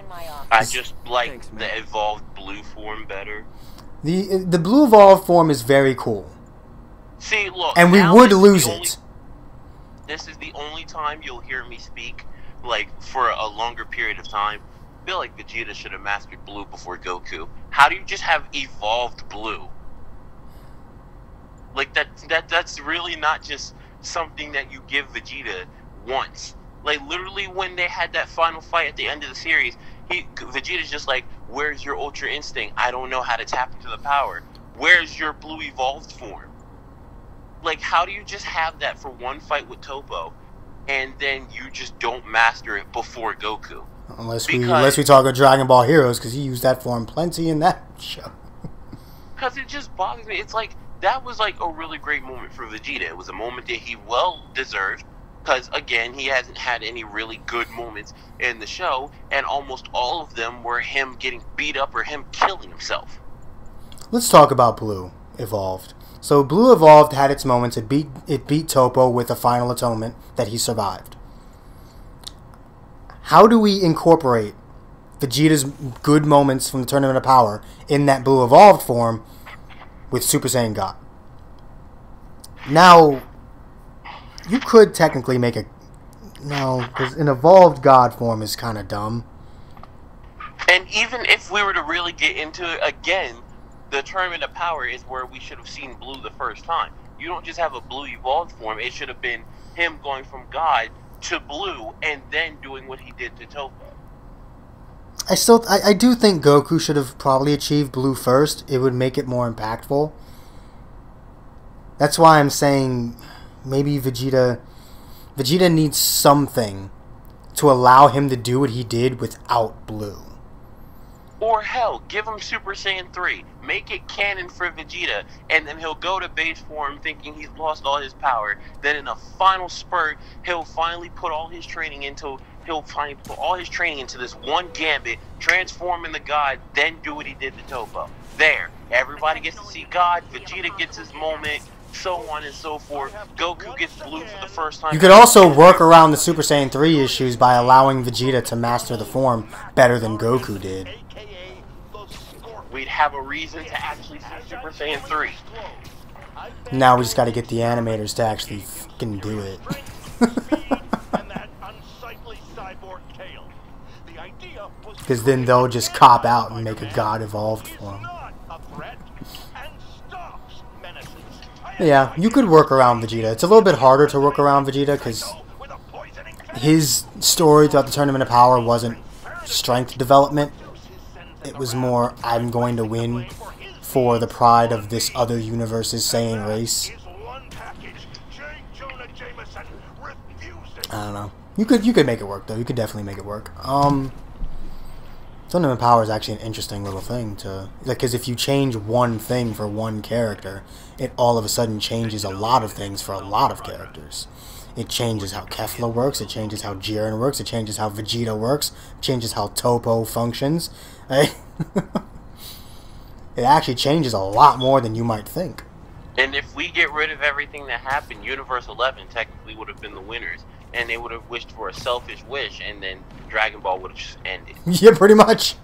I just like the evolved blue form better. The blue evolved form is very cool. See, look, and we would lose it. This is the only time you'll hear me speak, like, for a longer period of time. I feel like Vegeta should have mastered blue before Goku. How do you just have evolved blue? Like, that's really not just something that you give Vegeta once. Like, literally when they had that final fight at the end of the series, Vegeta's just like, where's your Ultra Instinct? I don't know how to tap into the power. Where's your blue evolved form? Like, how do you just have that for one fight with Toppo, and then you just don't master it before Goku? Unless we talk about Dragon Ball Heroes, because he used that form plenty in that show. Because it just bothers me. It's like, that was like a really great moment for Vegeta. It was a moment that he well deserved, because again, he hasn't had any really good moments in the show, and almost all of them were him getting beat up or him killing himself. Let's talk about Blue Evolved. So Blue Evolved had its moments. It beat Toppo with a final atonement that he survived. How do we incorporate Vegeta's good moments from the Tournament of Power in that Blue Evolved form with Super Saiyan God? Now, you could technically make a... No, because an Evolved God form is kind of dumb. And even if we were to really get into it again, the Tournament of Power is where we should have seen Blue the first time. You don't just have a Blue Evolved form. It should have been him going from God to Blue and then doing what he did to Toppo. I do think Goku should have probably achieved Blue first. It would make it more impactful. That's why I'm saying maybe Vegeta needs something to allow him to do what he did without Blue. Or hell, give him Super Saiyan 3. Make it canon for Vegeta, and then he'll go to base form thinking he's lost all his power. Then in a final spurt, he'll finally put all his training into this one gambit, transform into God, then do what he did to Toppo. There. Everybody gets to see God, Vegeta gets his moment, so on and so forth. Goku gets blue for the first time. You could also work around the Super Saiyan 3 issues by allowing Vegeta to master the form better than Goku did. We'd have a reason to actually see Super Saiyan 3. Now we just gotta get the animators to actually fucking do it. Because then they'll just cop out and make a God evolved form. Yeah, you could work around Vegeta. It's a little bit harder to work around Vegeta because his story throughout the Tournament of Power wasn't strength development. It was more, I'm going to win for the pride of this other universe's Saiyan race. I don't know. You could make it work though. You could definitely make it work. Tournament of Power is actually an interesting little thing to, because if you change one thing for one character, it all of a sudden changes a lot of things for a lot of characters. It changes how Kefla works, it changes how Jiren works, it changes how Vegeta works, it changes how Toppo functions. It actually changes a lot more than you might think. And if we get rid of everything that happened, Universe 11 technically would have been the winners. And they would have wished for a selfish wish, and then Dragon Ball would have just ended. Yeah, pretty much.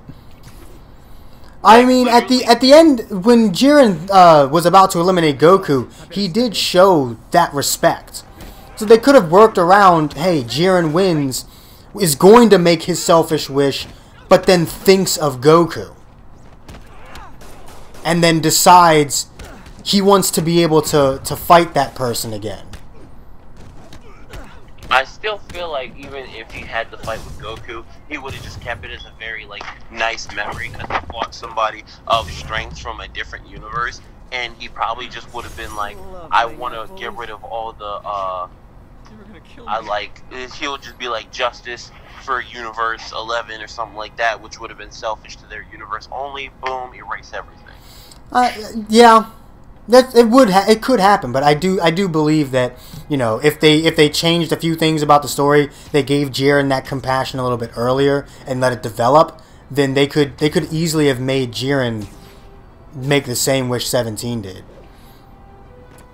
I mean, at the end, when Jiren was about to eliminate Goku, he did show that respect. So they could have worked around, hey, Jiren wins, is going to make his selfish wish, but then thinks of Goku. And then decides he wants to be able to fight that person again. I still feel like even if he had to fight with Goku, he would have just kept it as a very, like, nice memory because he fought somebody of strength from a different universe, and he probably just would have been like, I want to get rid of all the, he'll just be like, justice for Universe 11 or something like that, which would have been selfish to their universe only, boom, erase everything. Yeah. It could happen, but I do believe that, you know, if they changed a few things about the story, they gave Jiren that compassion a little bit earlier and let it develop, then they could easily have made Jiren make the same wish 17 did.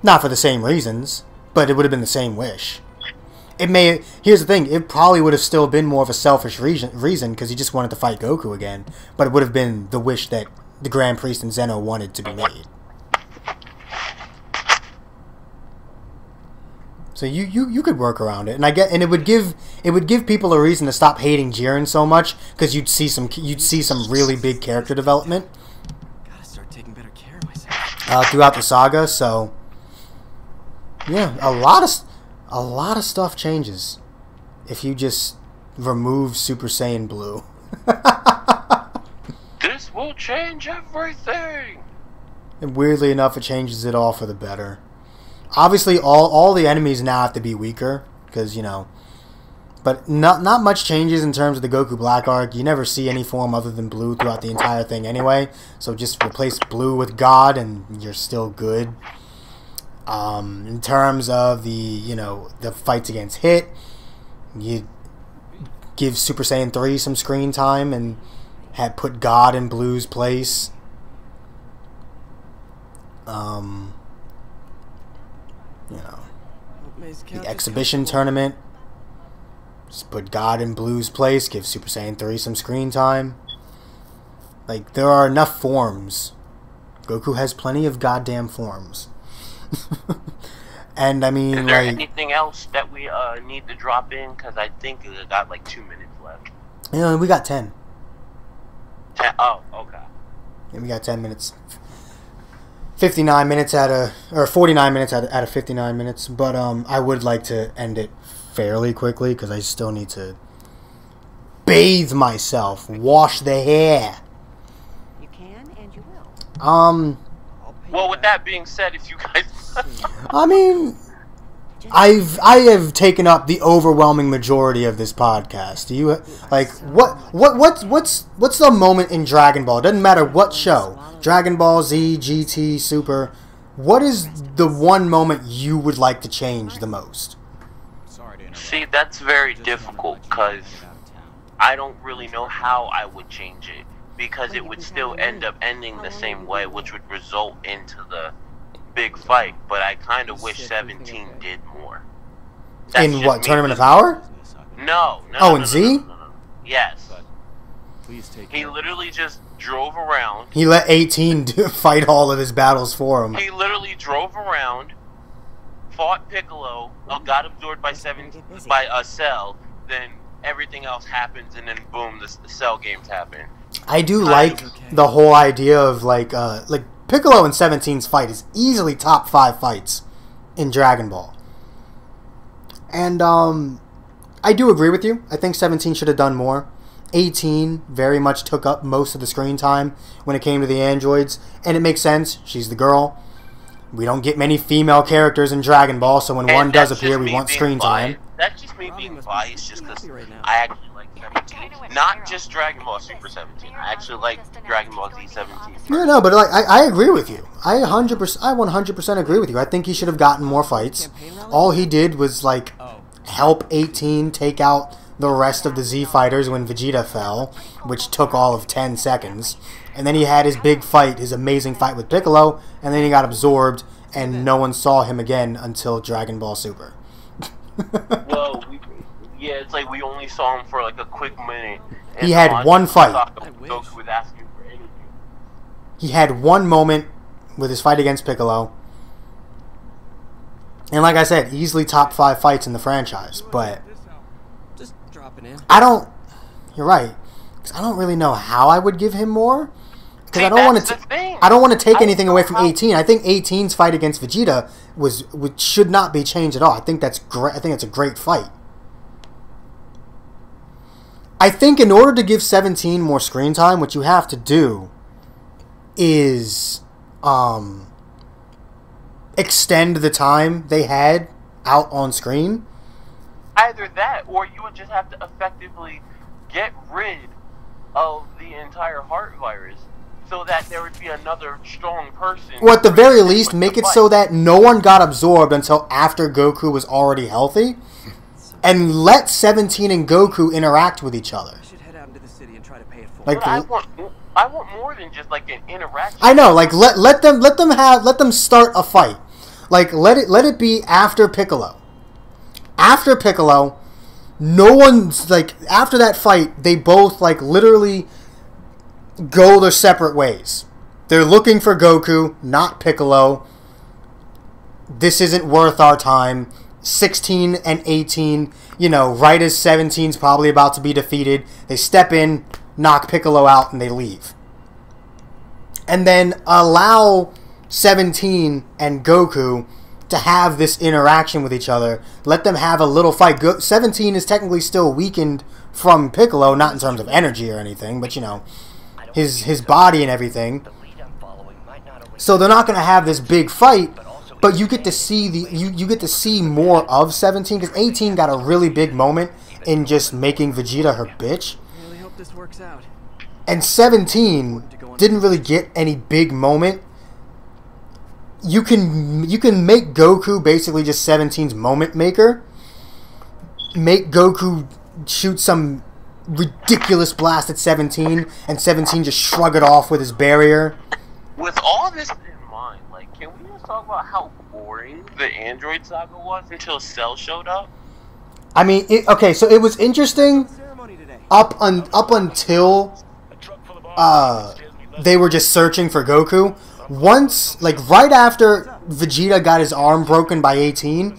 Not for the same reasons, but it would have been the same wish. Here's the thing, it probably would have still been more of a selfish reason because he just wanted to fight Goku again, but it would have been the wish that the Grand Priest and Zeno wanted to be made. So you could work around it, and it would give people a reason to stop hating Jiren so much because you'd see some really big character development. Gotta start taking better care of myself. Throughout the saga. So yeah, a lot of stuff changes if you just remove Super Saiyan Blue. This will change everything. And weirdly enough, it changes it all for the better. Obviously, all the enemies now have to be weaker, because, you know... But not much changes in terms of the Goku Black arc. You never see any form other than Blue throughout the entire thing anyway. So just replace Blue with God, and you're still good. In terms of the fights against Hit, you give Super Saiyan 3 some screen time, and put God in Blue's place. The exhibition tournament, just put God in Blue's place, give Super Saiyan 3 some screen time. Like, there are enough forms. Goku has plenty of goddamn forms. And I mean, is there anything else that we need to drop in? Because I think we got like 2 minutes left. We got 10. 10? Oh, okay. Yeah, we got 10 minutes. 59 minutes or 49 minutes out of 59 minutes, but I would like to end it fairly quickly because I still need to bathe myself, wash the hair. You can and you will. Well, with that being said, if you guys, I mean, I have taken up the overwhelming majority of this podcast. Do you like what's the moment in Dragon Ball? It doesn't matter what show. Dragon Ball Z, GT, Super. What is the one moment you would like to change the most? See, that's very difficult because I don't really know how I would change it, because it would still end up ending the same way, which would result into the big fight. But I kind of wish 17 did more. In what, Tournament of Power? No. Oh, in Z? No. Yes. He literally just drove around. He let 18 fight all of his battles for him. He literally drove around, fought Piccolo, got absorbed by Cell, then everything else happens, and then boom, the Cell games happen. I do like the whole idea of like Piccolo and 17's fight is easily top 5 fights in Dragon Ball. And I do agree with you. I think 17 should have done more. 18 very much took up most of the screen time when it came to the androids, and it makes sense. She's the girl. We don't get many female characters in Dragon Ball, so when one does appear, we want screen time. That's just me being biased, just because I actually like 17. Not just Dragon Ball Super 17. I actually like Dragon Ball Z 17. No, but like I agree with you. I 100% agree with you. I think he should have gotten more fights. All he did was like help 18 take out the rest of the Z fighters when Vegeta fell, which took all of 10 seconds. And then he had his big fight, his amazing fight with Piccolo, and then he got absorbed, and no one saw him again until Dragon Ball Super. Well, it's like we only saw him for like a quick minute. He had one fight. Goku was asking for anything. He had one moment with his fight against Piccolo. And like I said, easily top 5 fights in the franchise, but I don't. You're right. Because I don't really know how I would give him more. Because I don't want to take anything away from 18. I think 18's fight against Vegeta should not be changed at all. I think that's great. I think it's a great fight. I think in order to give 17 more screen time, what you have to do is extend the time they had out on screen. Either that, or you would just have to effectively get rid of the entire heart virus so that there would be another strong person. Or at the very least, make it so that no one got absorbed until after Goku was already healthy, and let 17 and Goku interact with each other. Like, I want more than just like an interaction. I know, like let them start a fight. Like let it be after Piccolo. After Piccolo, no one's like after that fight, they both like literally go their separate ways. They're looking for Goku, not Piccolo. This isn't worth our time. 16 and 18, right as 17's probably about to be defeated, they step in, knock Piccolo out, and they leave. And then allow 17 and Goku to have this interaction with each other. Let them have a little fight. 17 is technically still weakened from Piccolo, not in terms of energy or anything, but his body and everything. So they're not going to have this big fight, but you get to see you get to see more of 17, because 18 got a really big moment in just making Vegeta her bitch. And 17 didn't really get any big moment. You can make Goku basically just 17's moment maker. Make Goku shoot some ridiculous blast at 17, and 17 just shrug it off with his barrier. With all this in mind, like, can we just talk about how boring the Android saga was until Cell showed up? I mean, okay, so it was interesting up until they were just searching for Goku. Once, like right after Vegeta got his arm broken by 18,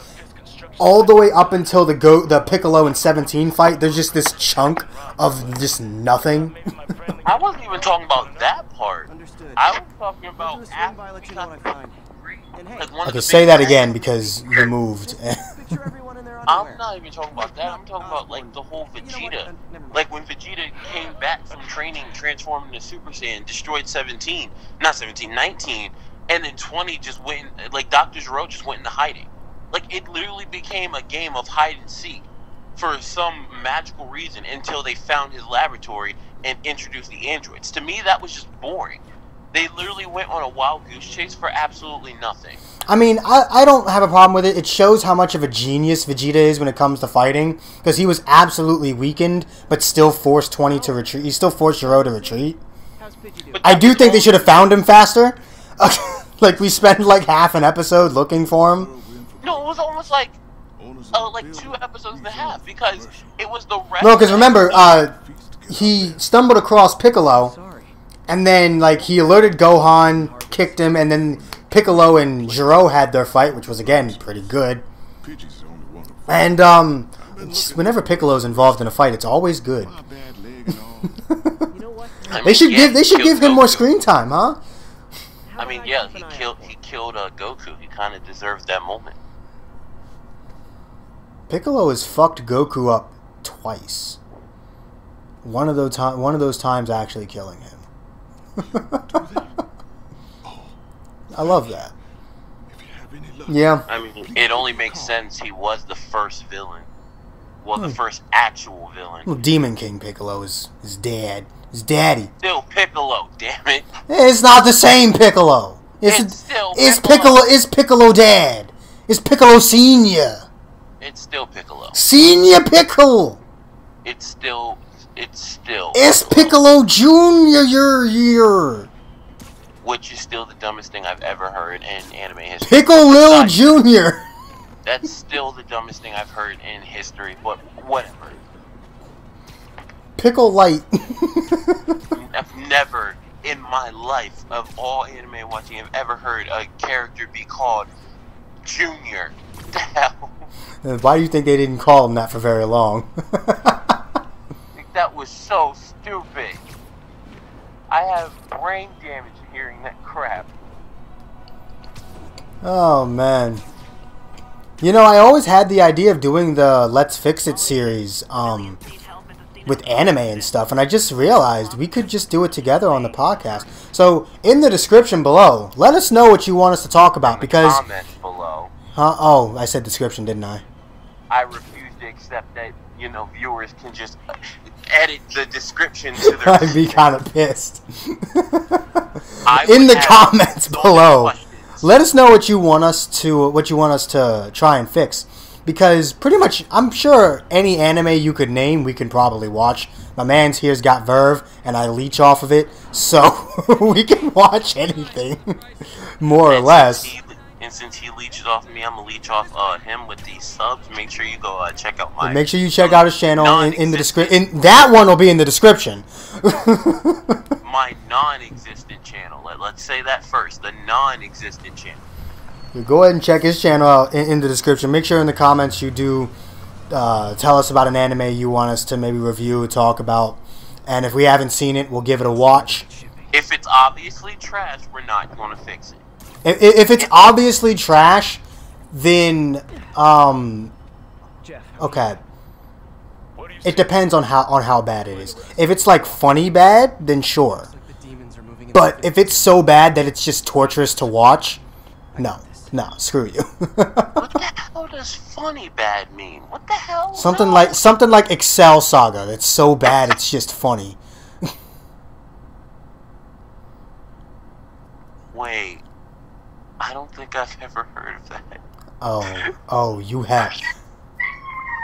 all the way up until the Piccolo and 17 fight, there's just this chunk of just nothing. I wasn't even talking about that part. I was talking about after. Okay, say that again because you moved. I'm not even talking about that. I'm talking about like the whole Vegeta. Like when Vegeta came back from training, transformed into Super Saiyan, destroyed 19, and then 20 just went, like Dr. Gero just went into hiding. Like, it literally became a game of hide and seek for some magical reason until they found his laboratory and introduced the androids. To me, that was just boring. They literally went on a wild goose chase for absolutely nothing. I mean, I don't have a problem with it. It shows how much of a genius Vegeta is when it comes to fighting, because he was absolutely weakened, but still forced 20 to retreat. He still forced Zero to retreat. I do think they should have found him faster. Like, we spent like half an episode looking for him. No, it was almost like 2 episodes and a half, because it was the rest. No, because remember, he stumbled across Piccolo, and then like he alerted Gohan, kicked him, and then Piccolo and Zero had their fight, which was again pretty good. And whenever Piccolo's involved in a fight, it's always good. They should give him more screen time, huh? I mean, yeah, he killed Goku. He kind of deserved that moment. Piccolo has fucked Goku up twice. One of those times actually killing him. I love that. Yeah. I mean, it only makes sense. He was the first villain. Well, the first actual villain. Well, Demon King Piccolo is his dad. His daddy. Still Piccolo, damn it. It's not the same Piccolo. It's Piccolo. It's Piccolo dad. It's Piccolo Senior. It's still Piccolo. Senior Piccolo. It's Piccolo Junior. Which is still the dumbest thing I've ever heard in anime history. Piccolo Junior. That's still the dumbest thing I've heard in history, but whatever. Pickle Light. I've never in my life of all anime watching have ever heard a character be called Junior. What the hell? Why do you think they didn't call him that for very long? That was so stupid. I have brain damage hearing that crap. Oh man. You know, I always had the idea of doing the Let's Fix It series with anime and stuff, and I just realized we could just do it together on the podcast. So, in the description below, let us know what you want us to talk about, because... Comments below. Huh? Oh, I said description, didn't I? I refuse to accept that, viewers can just edit the description to their... I'd be kind of pissed. In the comments below, let us know what you want us to try and fix. Because pretty much, I'm sure any anime you could name, we can probably watch. My man's here's got Verve, and I leech off of it, so we can watch anything, more or less. And since he leeches off me, I'm gonna leech off him with these subs. Make sure you go check out my. Make sure you check out his channel in the description. That one will be in the description. My non-existent channel. Let's say that first. The non-existent channel. Go ahead and check his channel out in the description. Make sure in the comments you do tell us about an anime you want us to maybe review, talk about. And if we haven't seen it, we'll give it a watch. If it's obviously trash, we're not going to fix it. If it's obviously trash, then okay. It depends on how bad it is. If it's like funny bad, then sure. But if it's so bad that it's just torturous to watch, no, screw you. What the hell does funny bad mean? What the hell? Something like Excel Saga. That's so bad it's just funny. Wait, I don't think I've ever heard of that. Oh, you have.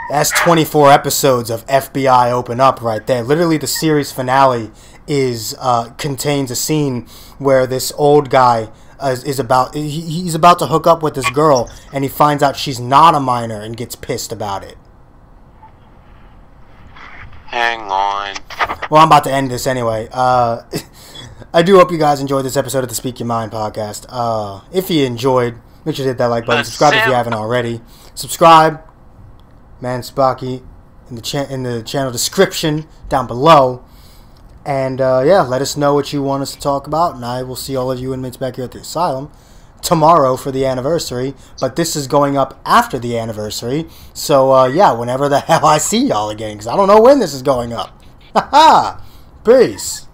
That's 24 episodes of FBI Open Up right there. Literally, the series finale contains a scene where this old guy he's about to hook up with this girl, and he finds out she's not a minor and gets pissed about it. Hang on. Well, I'm about to end this anyway. I do hope you guys enjoyed this episode of the Speak Your Mind podcast. If you enjoyed, make sure to hit that like button. Subscribe if you haven't already. Subscribe, Man Spocky, in the channel description down below. And yeah, let us know what you want us to talk about, and I will see all of you inmates back here at the asylum tomorrow for the anniversary. But this is going up after the anniversary, so yeah, whenever the hell I see y'all again, because I don't know when this is going up. Haha! Peace!